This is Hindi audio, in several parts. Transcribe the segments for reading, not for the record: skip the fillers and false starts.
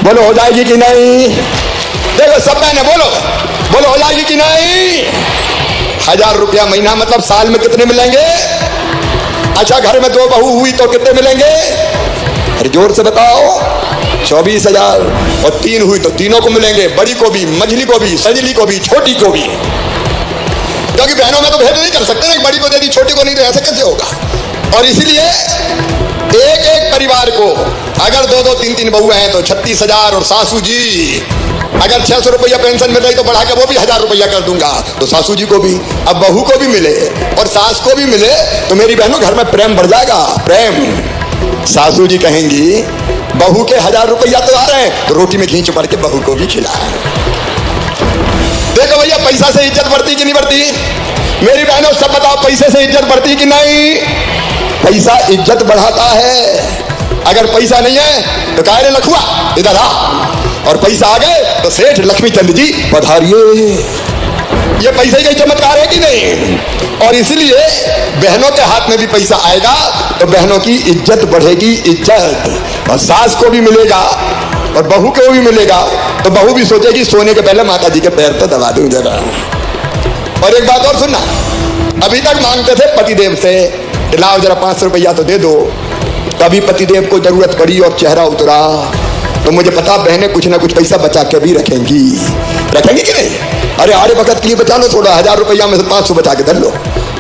बोलो हो जाएगी कि नहीं? देखो सब बहने बोलो, बोलो हो जाएगी कि नहीं? 1000 रुपया महीना मतलब साल में कितने मिलेंगे? अच्छा घर में 2 बहू हुई तो कितने मिलेंगे? अरे जोर से बताओ। 24,000। और 3 हुई तो तीनों को मिलेंगे, बड़ी को भी, मझली को भी, सजली को भी, छोटी को भी। क्योंकि बहनों में तो भेद नहीं कर सकते ना, बड़ी को दे दी छोटी को नहीं, तो ऐसे कैसे होगा? और इसलिए एक एक परिवार को अगर 2-2, 3-3 बहू हैं तो 36,000। और सासू जी अगर 600 रुपया पेंशन मिल रही तो बढ़ा के वो भी 1000 रुपया कर दूंगा, तो सासू जी को भी, अब बहू को भी मिले और सास को भी मिले तो मेरी बहनों घर में प्रेम बढ़ जाएगा। प्रेम। सासू जी कहेंगी बहू के 1000 रुपया तो आ रहे हैं तो रोटी में घींच पड़ के बहू को भी खिला। देखो भैया पैसा से इज्जत बढ़ती कि नहीं बढ़ती? मेरी बहनों सब बताओ, पैसे से इज्जत बढ़ती कि नहीं? पैसा इज्जत बढ़ाता है। अगर पैसा नहीं है तो काहे रे लखुआ इधर आ, और पैसा आ गए तो सेठ लक्ष्मीचंद जी पधारिए। ये पैसे का चमत्कार है कि नहीं? और इसलिए बहनों के हाथ में भी पैसा आएगा तो बहनों की इज्जत बढ़ेगी, इज्जत। और सास को भी मिलेगा और बहू को भी मिलेगा तो बहू भी सोचेगी सोने के पहले माता जी के पैर तो दबा दूं जरा। और एक बात और सुनना, अभी तक मांगते थे पतिदेव से लाओ जरा 500 रुपया तो दे दो। कभी पतिदेव को जरूरत पड़ी और चेहरा उतरा तो मुझे पता बहनें कुछ ना कुछ पैसा बचा के भी रखेंगी। रखेंगी कि नहीं? अरे आरे वक्त के लिए बचा लो थोड़ा, 1000 रुपया में से 500 बचा के धर लो।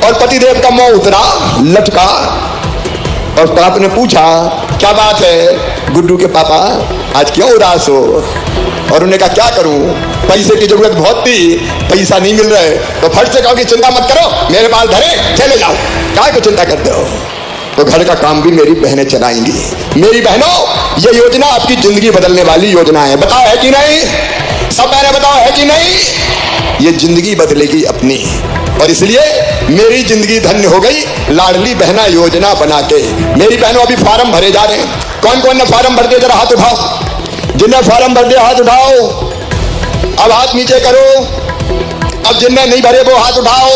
और पतिदेव का मुंह उतरा, लटका, और पाप ने पूछा क्या बात है गुड्डू के पापा, आज क्यों उदास हो? और उन्होंने कहा क्या करूं, पैसे की जरूरत बहुत थी, पैसा नहीं मिल रहा है। तो फट से कहो कि चिंता मत करो, मेरे पास धरे चले जाओ, क्या को चिंता करते हो? तो घर का काम भी मेरी बहनें चलाएंगी। मेरी बहनों ये योजना आपकी जिंदगी बदलने वाली योजना है, बताओ है कि नहीं? सब बहनें बताओ है कि नहीं? ये जिंदगी बदलेगी अपनी। और इसलिए मेरी जिंदगी धन्य हो गई लाडली बहना योजना बना के। मेरी बहनों अभी फार्म भरे जा रहे हैं। कौन कौन ने फार्म भर दिया जरा हाथ उठाओ। जिनने फार्म भर दिया हाथ उठाओ, अब हाथ नीचे करो। अब जिनने नहीं भरे वो हाथ उठाओ।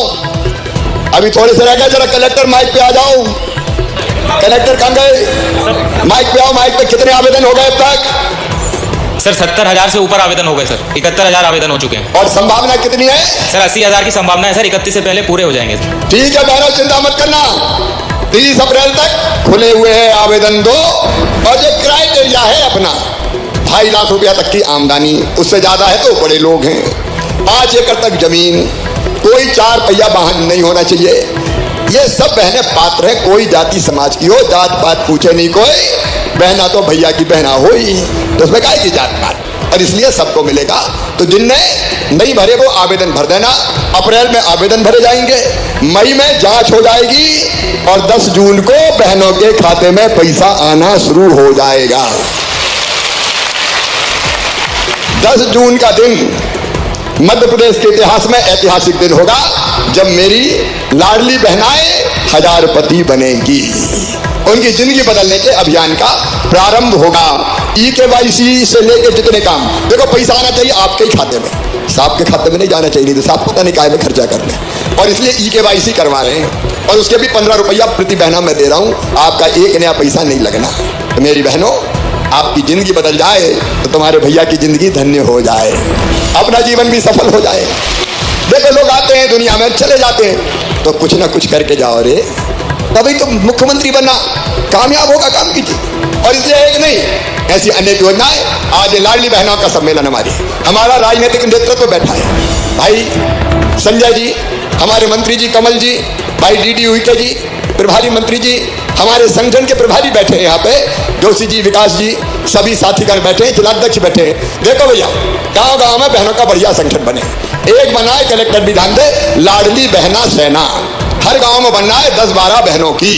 अभी थोड़े से रह गए, जरा कलेक्टर माइक पे आ जाओ। कलेक्टर कहाँ गए? माइक पे आओ। माइक पे कितने आवेदन हो गए अब तक? सर 70,000 से ऊपर आवेदन हो गए सर, 71,000 आवेदन हो चुके हैं। और संभावना कितनी है? सर 80,000 की संभावना है सर, 31 से पहले पूरे हो जाएंगे। ठीक है बहनों चिंता मत करना, 30 अप्रैल तक खुले हुए हैं आवेदन दो। और जो क्राइटेरिया है अपना 2.5 लाख रुपया तक की आमदनी, उससे ज्यादा है तो बड़े लोग हैं, 5 एकड़ तक जमीन, कोई 4 पहिया वाहन नहीं होना चाहिए। ये सब बहनें पात्र हैं, कोई जाति समाज की हो, जात पात पूछे नहीं कोई, बहना तो भैया की बहना हो ही, तो उसमें काहे की जात पात। और इसलिए सबको मिलेगा। तो जिनने नहीं भरे वो आवेदन भर देना। अप्रैल में आवेदन भरे जाएंगे, मई में जांच हो जाएगी और 10 जून को बहनों के खाते में पैसा आना शुरू हो जाएगा। 10 जून का दिन मध्य प्रदेश के इतिहास में ऐतिहासिक दिन होगा जब मेरी लाडली बहनाएं 1000पति बनेंगी। उनकी जिंदगी बदलने के अभियान का प्रारंभ होगा। EKYC से लेके जितने काम, देखो पैसा आना चाहिए आपके ही खाते में, साहब के खाते में नहीं जाना चाहिए, नहीं तो साहब पता नहीं काहे में खर्चा करने। और इसलिए EKYC करवा रहे हैं और उसके भी 15 रुपया प्रति बहना मैं दे रहा हूं, आपका 1 नया पैसा नहीं लगना। तो मेरी बहनों आपकी जिंदगी बदल जाए तो तुम्हारे भैया की जिंदगी धन्य हो जाए, अपना जीवन भी सफल हो जाए। देखो लोग आते हैं दुनिया में चले जाते हैं, तो कुछ ना कुछ करके जाओ रे, तभी तो मुख्यमंत्री बनना कामयाब होगा, काम कीजिए। और इसलिए एक नहीं ऐसी अनेक योजनाएं। आज लाडली बहनों का सम्मेलन हमारा राजनीतिक नेतृत्व बैठा है, भाई संजय जी, हमारे मंत्री जी कमल जी, भाई DD उइके जी, प्रभारी मंत्री जी, हमारे संगठन के प्रभारी बैठे हैं यहाँ पे, जोशी जी, विकास जी, सभी साथीगण बैठे हैं, जिलाध्यक्ष बैठे हैं। देखो भैया गांव गांव में बहनों का बढ़िया संगठन बने, एक बनाए कलेक्टर भी ध्यान दे, लाडली बहना सेना हर गांव में बनना है 10-12 बहनों की,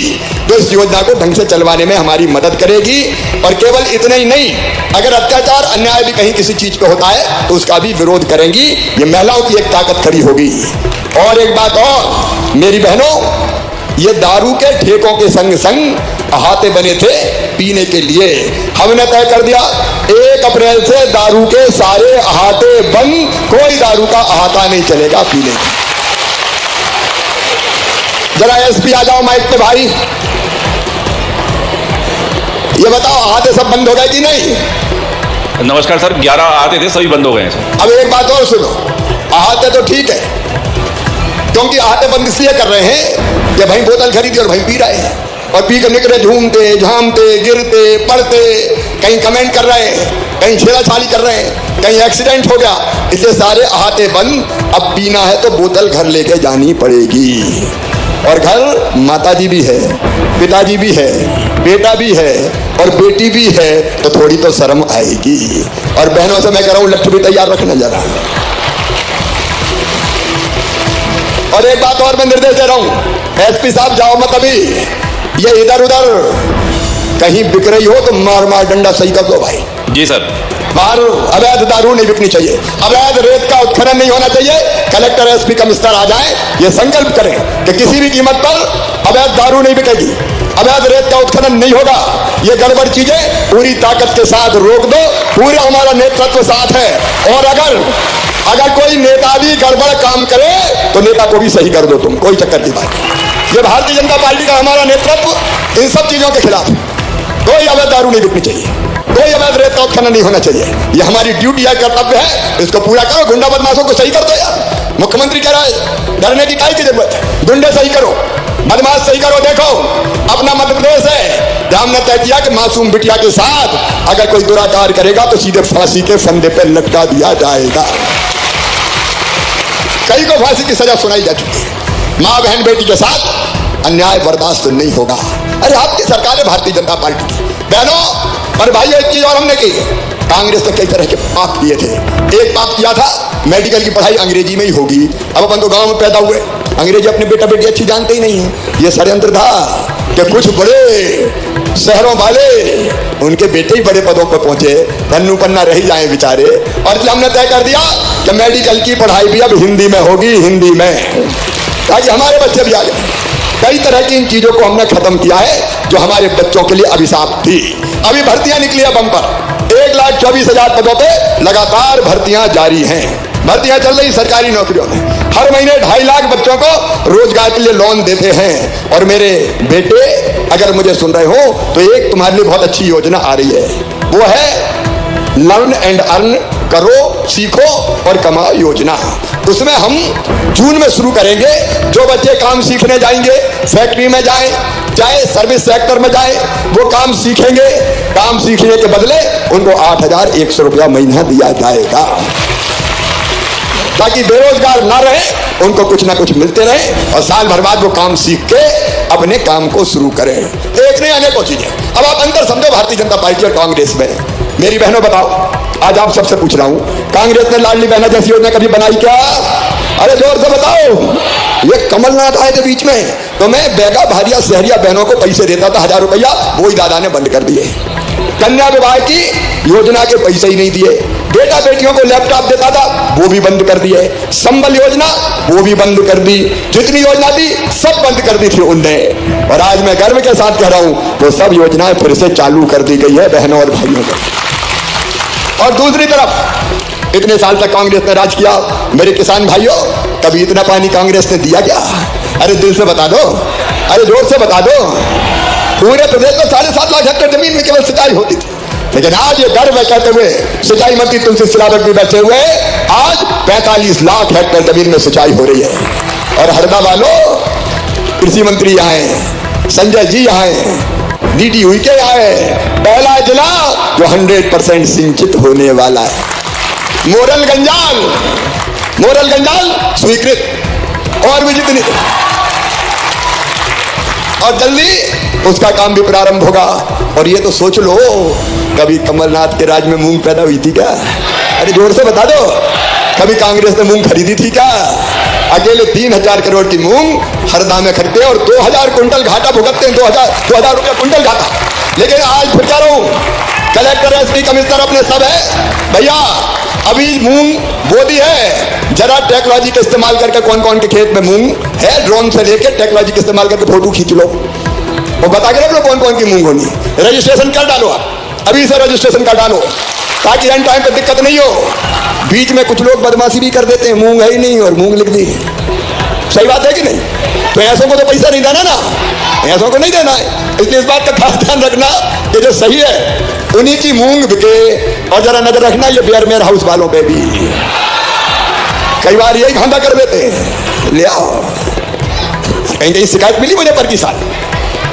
जो इस योजना को ढंग से चलवाने में हमारी मदद करेगी। और केवल इतना ही नहीं, अगर अत्याचार अन्याय भी कहीं किसी चीज पे होता है तो उसका भी विरोध करेंगी। ये महिलाओं की एक ताकत खड़ी होगी। और एक बात और मेरी बहनों, ये दारू के ठेकों के संग संग अहाते बने थे पीने के लिए। हमने तय कर दिया 1 अप्रैल से दारू के सारे अहाते बंद, कोई दारू का अहाता नहीं चलेगा पीने का। जरा SP आ जाओ माइक पे भाई, ये बताओ अहाते सब बंद हो गए कि नहीं? नमस्कार सर, 11 आते थे, सभी बंद हो गए हैं सर। अब एक बात और सुनो, आहते तो ठीक है, क्योंकि आहते बंद इसलिए कर रहे हैं कि भाई बोतल खरीदी और भाई पी रहे हैं, और पी कर निकले झूमते झामते गिरते पड़ते, कहीं कमेंट कर रहे हैं, कहीं छेड़ाछाड़ी कर रहे हैं, कहीं एक्सीडेंट हो गया, इसलिए सारे आहते बंद। अब पीना है तो बोतल घर लेके जानी पड़ेगी, और घर माता जी भी है, पिताजी भी है, बेटा भी है और बेटी भी है, तो थोड़ी तो शर्म आएगी। और बहनों से मैं कह रहा हूं, लट्ठू भी तैयार रखना जरा। और एक बात और मैं निर्देश दे रहा हूं, एसपी साहब जाओ मत अभी, ये इधर उधर कहीं बिक रही हो तो मार मार डंडा सही कर दो भाई। जी सर। बाहर अवैध दारू नहीं बिकनी चाहिए, अवैध रेत का उत्खनन नहीं होना चाहिए। कलेक्टर एसपी कमिश्नर आ जाए, ये संकल्प करें कि किसी भी कीमत पर अवैध दारू नहीं बिकेगी, अवैध रेत का उत्खनन नहीं होगा। ये गड़बड़ चीजें पूरी ताकत के साथ रोक दो, पूरा हमारा नेतृत्व साथ है। और अगर कोई नेता भी गड़बड़ काम करे तो नेता को भी सही कर दो तुम, कोई चक्कर की बात। ये भारतीय जनता पार्टी का हमारा नेतृत्व इन सब चीजों के खिलाफ है। कोई अवैध दारू नहीं बिकनी चाहिए, कोई अवैध रेत का उत्खनन नहीं होना चाहिए। ये हमारी ड्यूटी है, कर्तव्य है, इसको पूरा करो। गुंडा बदमाशों को सही कर दो यार, मुख्यमंत्री कह रहा है, डरने की काहे की जरूरत है? गुंडे सही करो, बदमाश सही करो। देखो अपना मध्य प्रदेश है, जहां हमने तय किया कि मासूम बिटिया के साथ अगर कोई दुराचार करेगा तो सीधे फांसी के फंदे पर लटका दिया जाएगा। कई को फांसी की सजा सुनाई जा चुकी है। मां बहन बेटी के साथ अन्याय बर्दाश्त नहीं होगा। अरे आपकी सरकार है भारतीय जनता पार्टी की बहनों। और भाइयों एक चीज और हमने की, कांग्रेस ने कई तरह के पाप किए थे। एक पाप किया था, मेडिकल की पढ़ाई अंग्रेजी में ही होगी। अब अपन तो गांव में पैदा हुए, अंग्रेजी अपने बेटा बेटी अच्छी जानते ही नहीं है। ये षड्यंत्र था कि कुछ बड़े शहरों वाले उनके बेटे ही बड़े पदों पर पहुंचे, धन्नू पन्ना रह जाए बेचारे। और इसलिए हमने तय कर दिया कि मेडिकल की पढ़ाई भी अब हिंदी में होगी, हिंदी में, ताकि हमारे बच्चे भी आ जाए। कई तरह की इन चीजों को हमने खत्म किया है जो हमारे बच्चों के लिए अभिशाप थी। अभी भर्तियां निकली है बम्पर, 1,24,000 पदों पे लगातार भर्तियां जारी हैं। भर्तियां चल रही सरकारी नौकरियों में। हर महीने 2.5 लाख बच्चों को रोजगार के लिए लोन देते हैं। और मेरे बेटे अगर मुझे सुन रहे हो तो एक तुम्हारे लिए बहुत अच्छी योजना आ रही है, वो है लर्न एंड अर्न, करो सीखो और कमाओ योजना। उसमें हम जून में शुरू करेंगे। जो बच्चे काम सीखने जाएंगे, फैक्ट्री में जाएं, चाहे सर्विस सेक्टर में जाएं, वो काम सीखेंगे। काम सीखने के बदले उनको 8,100 रुपया महीना दिया जाएगा, ताकि बेरोजगार ना रहे, उनको कुछ ना कुछ मिलते रहे और साल भर बाद वो काम सीख के अपने काम को शुरू करें। एक नहीं अनेकों चीजें। अब आप अंतर समझो भारतीय जनता पार्टी और कांग्रेस में। मेरी बहनों बताओ, आज आप सबसे पूछ रहा हूं, कांग्रेस ने लाडली बहना जैसी योजना कभी बनाई क्या? अरे जोर से बताओ। ये कमलनाथ आए थे बीच में तो मैं बेगा भारिया शहरिया बहनों को पैसे देता था 1,000 रुपया, वो ही दादा ने बंद कर दिए। कन्या विवाह की योजना के पैसे ही नहीं दिए। बेटा बेटियों को लैपटॉप देता था, वो भी बंद कर दिए। संबल योजना वो भी बंद कर दी। जितनी योजना थी सब बंद कर दी थी उनने। और आज मैं गर्व के साथ कह रहा हूं, वो सब योजनाएं फिर से चालू कर दी गई है बहनों और भाइयों को। और दूसरी तरफ इतने साल तक कांग्रेस ने राज किया, मेरे किसान भाइयों, कभी इतना पानी कांग्रेस ने दिया क्या? अरे दिल से बता दो, अरे जोर से बता दो। पूरे प्रदेश में 7.5 लाख हेक्टेयर जमीन में केवल सिंचाई होती थी, लेकिन आज ये गर्व है कहते हुए सिंचाई मंत्री तुलसी सिलावट भी बैठे हुए, आज 45 लाख हेक्टेयर जमीन में सिंचाई हो रही है। और हरदा वालों, कृषि मंत्री यहाँ है, संजय जी यहाँ है, डीडी उइके यहाँ है। पहला जिला जो 100% सिंचित होने वाला है। मोरल गंजाल स्वीकृत। और भी जितनी, और जल्दी उसका काम भी प्रारंभ होगा। और ये तो सोच लो, कभी कमलनाथ के राज में मूंग पैदा हुई थी क्या? अरे जोर से बता दो, कभी कांग्रेस ने मूंग खरीदी थी क्या? अकेले 3,000 करोड़ की मूंग हरदा में खरीदते और 2,000 कुंटल घाटा भुगतते हैं। 2,000 रुपया कुंटल घाटा। लेकिन आज फिर कह रहा हूं, कलेक्टर एसपी कमिश्नर अपने सब है भैया, अभी मूंग बो दी है, जरा टेक्नोलॉजी का इस्तेमाल करके कौन कौन के खेत में मूंग है, ड्रोन से लेके टेक्नोलॉजी का इस्तेमाल करके फोटो खींच लो और बता के रख लो कौन कौन की मूंग होनी। रजिस्ट्रेशन कर डालो, आप अभी से रजिस्ट्रेशन कर डालो, ताकि एंड टाइम पर दिक्कत नहीं हो। बीच में कुछ लोग बदमाशी भी कर देते हैं, मूंग है ही नहीं और मूंग लिख दी। सही बात है कि नहीं? तो ऐसों को तो पैसा नहीं देना ना, ऐसों को नहीं देना है। इसलिए इस बात का खास ध्यान रखना कि जो सही है उन्हीं की मूंग बिके। और जरा नजर रखना ये बेयरमेयर हाउस वालों पे भी कई बार यही धंधा कर देते हैं। ले आओ, कहीं कहीं शिकायत मिली मुझे पर की साल।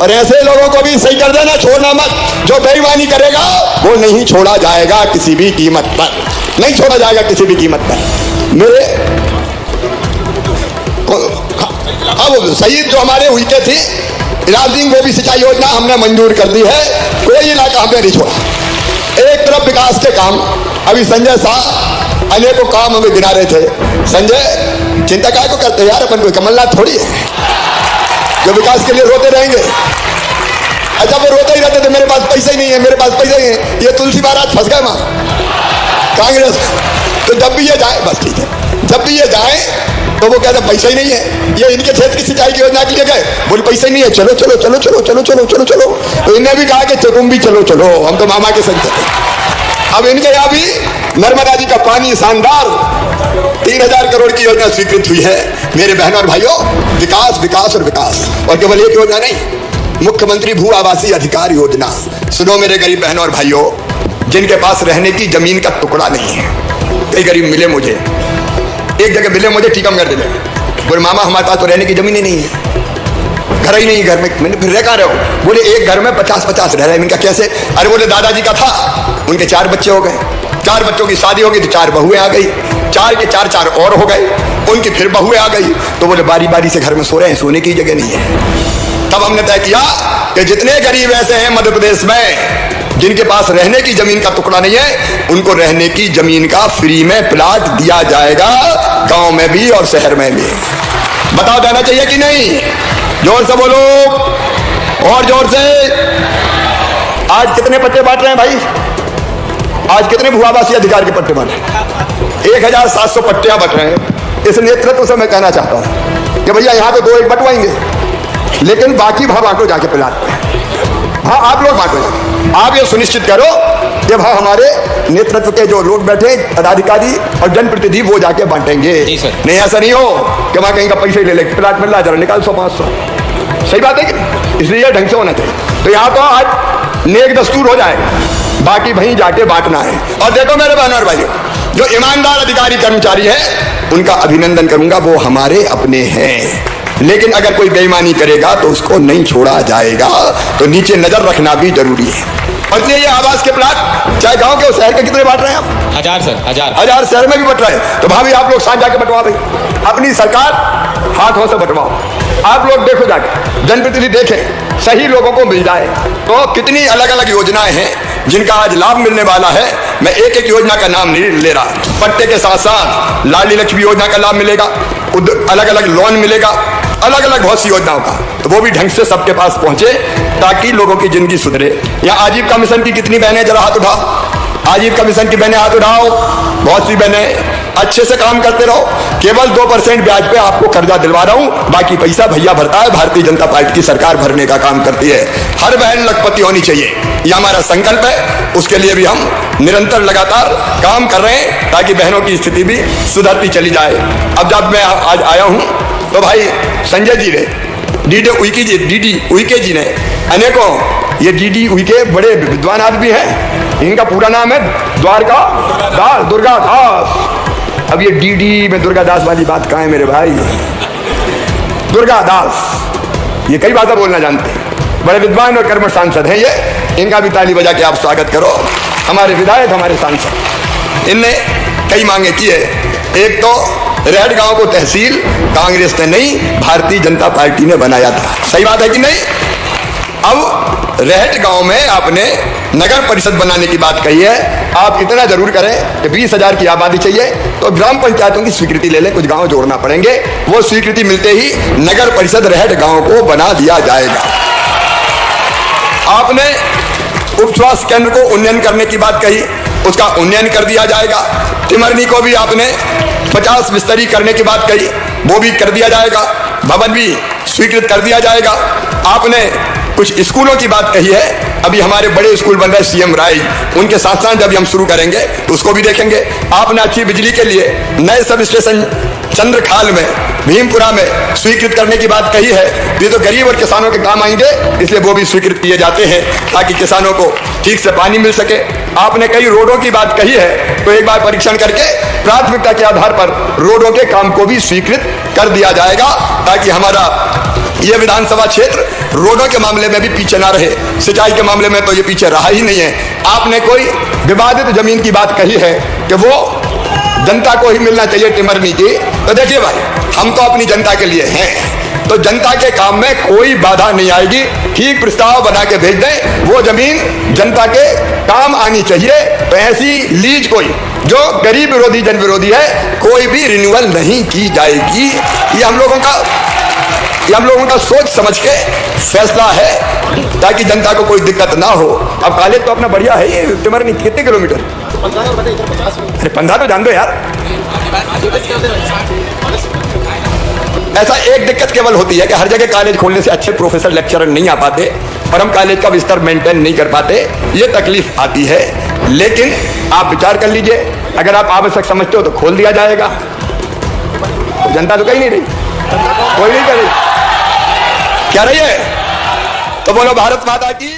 और ऐसे लोगों को भी सही कर देना, छोड़ना मत। जो बेईमानी करेगा वो नहीं छोड़ा जाएगा किसी भी कीमत पर, नहीं छोड़ा जाएगा किसी भी कीमत पर। मेरे अब शहीद जो हमारे हुई के थे इलाज सिंह, वो भी सिंचाई योजना हमने मंजूर कर दी है। कोई इलाका हमने नहीं छोड़ा। एक तरफ विकास के काम, अभी संजय शाह अनेकों काम हमें गिना रहे थे। संजय चिंता काय को करते यार, अपन कोई कमलनाथ थोड़ी है जो विकास के लिए रोते रहेंगे। अच्छा वो रोते ही रहते थे मेरे पास पैसा ही नहीं है, मेरे पास पैसा ही है। ये तुलसी महाराज फंस गए वहां कांग्रेस। तो जब भी ये जाए, बस ठीक है, जब भी ये जाए तो वो कहते पैसा ही नहीं है। ये इनके क्षेत्र की सिंचाई की योजना के लिए गए, बोले पैसा ही नहीं है, चलो चलो चलो चलो चलो चलो चलो चलो। तो इन्हें भी कहा कि तुम भी चलो चलो, हम तो मामा के संग चले। अब इनके यहाँ भी नर्मदा जी का पानी शानदार 3000 करोड़ की योजना स्वीकृत हुई है। मेरे बहनों और भाइयों, विकास विकास और विकास। और केवल एक योजना नहीं, मुख्यमंत्री भू आवासीय अधिकार योजना। सुनो मेरे गरीब बहनों और भाइयों, जिनके पास रहने की जमीन का टुकड़ा नहीं है। कई गरीब मिले मुझे, एक जगह मिले मुझे टीकमगढ़ जिले, बोले मामा हमारे पास तो रहने की जमीन ही नहीं है, घर ही नहीं, घर में। मैंने फिर रह कहाँ रहे हो? बोले एक घर में 50-50 रह रहे हैं। इनका कैसे? अरे बोले दादाजी का था, उनके 4 बच्चे हो गए, 4 बच्चों की शादी हो गई तो 4 बहुएं आ गई, 4 के 4 और हो गए, उनकी फिर बहुएं आ गई। तो बोले बारी बारी से घर में सो रहे हैं, सोने की जगह नहीं है। तब हमने तय किया कि जितने गरीब ऐसे हैं मध्य प्रदेश में जिनके पास रहने की जमीन का टुकड़ा नहीं है, उनको रहने की जमीन का फ्री में प्लाट दिया जाएगा, गांव में भी और शहर में भी। बताओ देना चाहिए कि नहीं? जोर से बोलो, और जोर से। आज कितने पट्टे बांट रहे हैं भाई? आज कितने भू आवासीय अधिकार के पट्टे बांट रहे हैं? 1700 पट्टियां बट रहे हैं। इस नेतृत्व से मैं कहना चाहता हूं कि भैया यहां तो 2-1 बंटवाएंगे, लेकिन बाकी भाव बांटो जाके प्लाट पे। हाँ आप लोग बांटो, आप ये सुनिश्चित करो कि भाई हमारे नेतृत्व के जो लोग बैठे पदाधिकारी और जनप्रतिनिधि वो जाके बांटेंगे। नहीं ऐसा नहीं हो कि वहां कहीं का पैसे ले ले, प्लाट मिल रहा जरा निकाल 100-500। सही बात है कि? इसलिए ढंग से होना चाहिए। तो यहाँ तो आज नेक दस्तूर हो जाएगा, बाकी वहीं जाके बांटना है। और देखो मेरे बहनों और भाइयों, जो ईमानदार अधिकारी कर्मचारी है उनका अभिनंदन करूंगा, वो हमारे अपने हैं। लेकिन अगर कोई बेईमानी करेगा तो उसको नहीं छोड़ा जाएगा। तो नीचे नजर रखना भी जरूरी है। और इसलिए ये आवास के प्लाट चाहे गांव के और शहर के कितने बांट रहे हैं आप? 1000 सर, 1000 शहर में भी बट रहे हैं। तो भाभी आप लोग साथ जाके बंटवा भाई, अपनी सरकार हाथों से बंटवाओ। आप लोग देखो जाके, जनप्रतिनिधि देखें, सही लोगों को मिल जाए। तो कितनी अलग अलग योजनाएं हैं जिनका आज लाभ मिलने वाला है। मैं एक एक योजना का नाम नहीं ले रहा। पट्टे के साथ साथ लाडली लक्ष्मी योजना का लाभ मिलेगा, अलग अलग लोन मिलेगा, अलग अलग बहुत सी योजनाओं का। तो वो भी ढंग से सबके पास पहुंचे ताकि लोगों की जिंदगी सुधरे। यहाँ आजीविका मिशन की कितनी बहनें, जरा हाथ उठाओ। आजीविका मिशन की बहनें हाथ उठाओ। बहुत सी बहनें अच्छे से काम करते रहो। केवल 2% ब्याज पे आपको कर्जा दिलवा रहा हूं, बाकी पैसा भैया भरता है। भारतीय जनता पार्टी की सरकार भरने का काम करती है। हर बहन लखपति होनी चाहिए, यह हमारा संकल्प है। उसके लिए भी हम निरंतर लगातार काम कर रहे हैं ताकि बहनों की स्थिति भी सुधरती चली जाए। अब जब मैं आज आया हूं तो भाई संजय जी ने, डीडी उइके जी ने अनेकों, ये डीडी उइके बड़े विद्वान आदमी हैं। इनका पूरा नाम है दुर्गा दास। अब ये डीडी में दुर्गा दास वाली बात कहाँ है मेरे भाई? दुर्गा दास ये कई बातें बोलना जानते हैं, बड़े विद्वान और कर्मठ सांसद हैं ये। इनका भी ताली बजा के आप स्वागत करो। हमारे विधायक, हमारे सांसद, इनने कई मांगे की है। एक तो रेहट गांव को तहसील कांग्रेस ने नहीं, भारतीय जनता पार्टी ने बनाया था। सही बात है कि नहीं? अब रेहट गांव में आपने नगर परिषद बनाने की बात कही है। आप इतना जरूर करें कि 20,000 की आबादी चाहिए तो ग्राम पंचायतों की स्वीकृति ले लें, कुछ गांव जोड़ना पड़ेंगे। वो स्वीकृति मिलते ही नगर परिषद रेहट गांव को बना दिया जाएगा। आपने उप स्वास्थ्य केंद्र को उन्नयन करने की बात कही, उसका उन्नयन कर दिया जाएगा। तिमरनी को भी आपने 50 बिस्तरी करने की बात कही, वो भी कर दिया जाएगा। भवन भी स्वीकृत कर दिया जाएगा। आपने कुछ स्कूलों की बात कही है, अभी हमारे बड़े स्कूल बन रहे सीएम राय, उनके साथ साथ जब हम शुरू करेंगे तो उसको भी देखेंगे। आपने अच्छी बिजली के लिए नए सब स्टेशन चंद्रखाल में, भीमपुरा में स्वीकृत करने की बात कही है। ये तो गरीब और किसानों के काम आएंगे, इसलिए वो भी स्वीकृत किए जाते हैं ताकि किसानों को ठीक से पानी मिल सके। आपने कई रोडों की बात कही है, तो एक बार परीक्षण करके प्राथमिकता के आधार पर रोडों के काम को भी स्वीकृत कर दिया जाएगा ताकि हमारा यह विधानसभा क्षेत्र रोडों के मामले में भी पीछे ना रहे। सिंचाई के मामले में तो ये पीछे रहा ही नहीं है। आपने कोई विवादित जमीन की बात कही है कि वो जनता को ही मिलना चाहिए, टिमरनी की। तो देखिए भाई, हम तो अपनी जनता के लिए हैं, तो जनता के काम में कोई बाधा नहीं आएगी। ठीक प्रस्ताव बना के भेज दें, वो जमीन जनता के काम आनी चाहिए। तो ऐसी लीज कोई जो गरीब विरोधी, जन विरोधी है, कोई भी रिन्यूअल नहीं की जाएगी। ये हम लोगों का सोच समझ के फैसला है ताकि जनता को कोई दिक्कत ना हो। अब कॉलेज तो अपना बढ़िया है, ये टिमरनी कितने किलोमीटर? अरे 15 तो जान दो यार। ऐसा एक दिक्कत केवल होती है कि हर जगह कॉलेज खोलने से अच्छे प्रोफेसर, लेक्चरर नहीं आ पाते और हम कॉलेज का विस्तार मेंटेन नहीं कर पाते, ये तकलीफ आती है। लेकिन आप विचार कर लीजिए, अगर आप आवश्यक समझते हो तो खोल दिया जाएगा। तो जनता तो कहीं नहीं रही, कोई नहीं कर रही, क्या रही है? तो बोलो भारत माता की।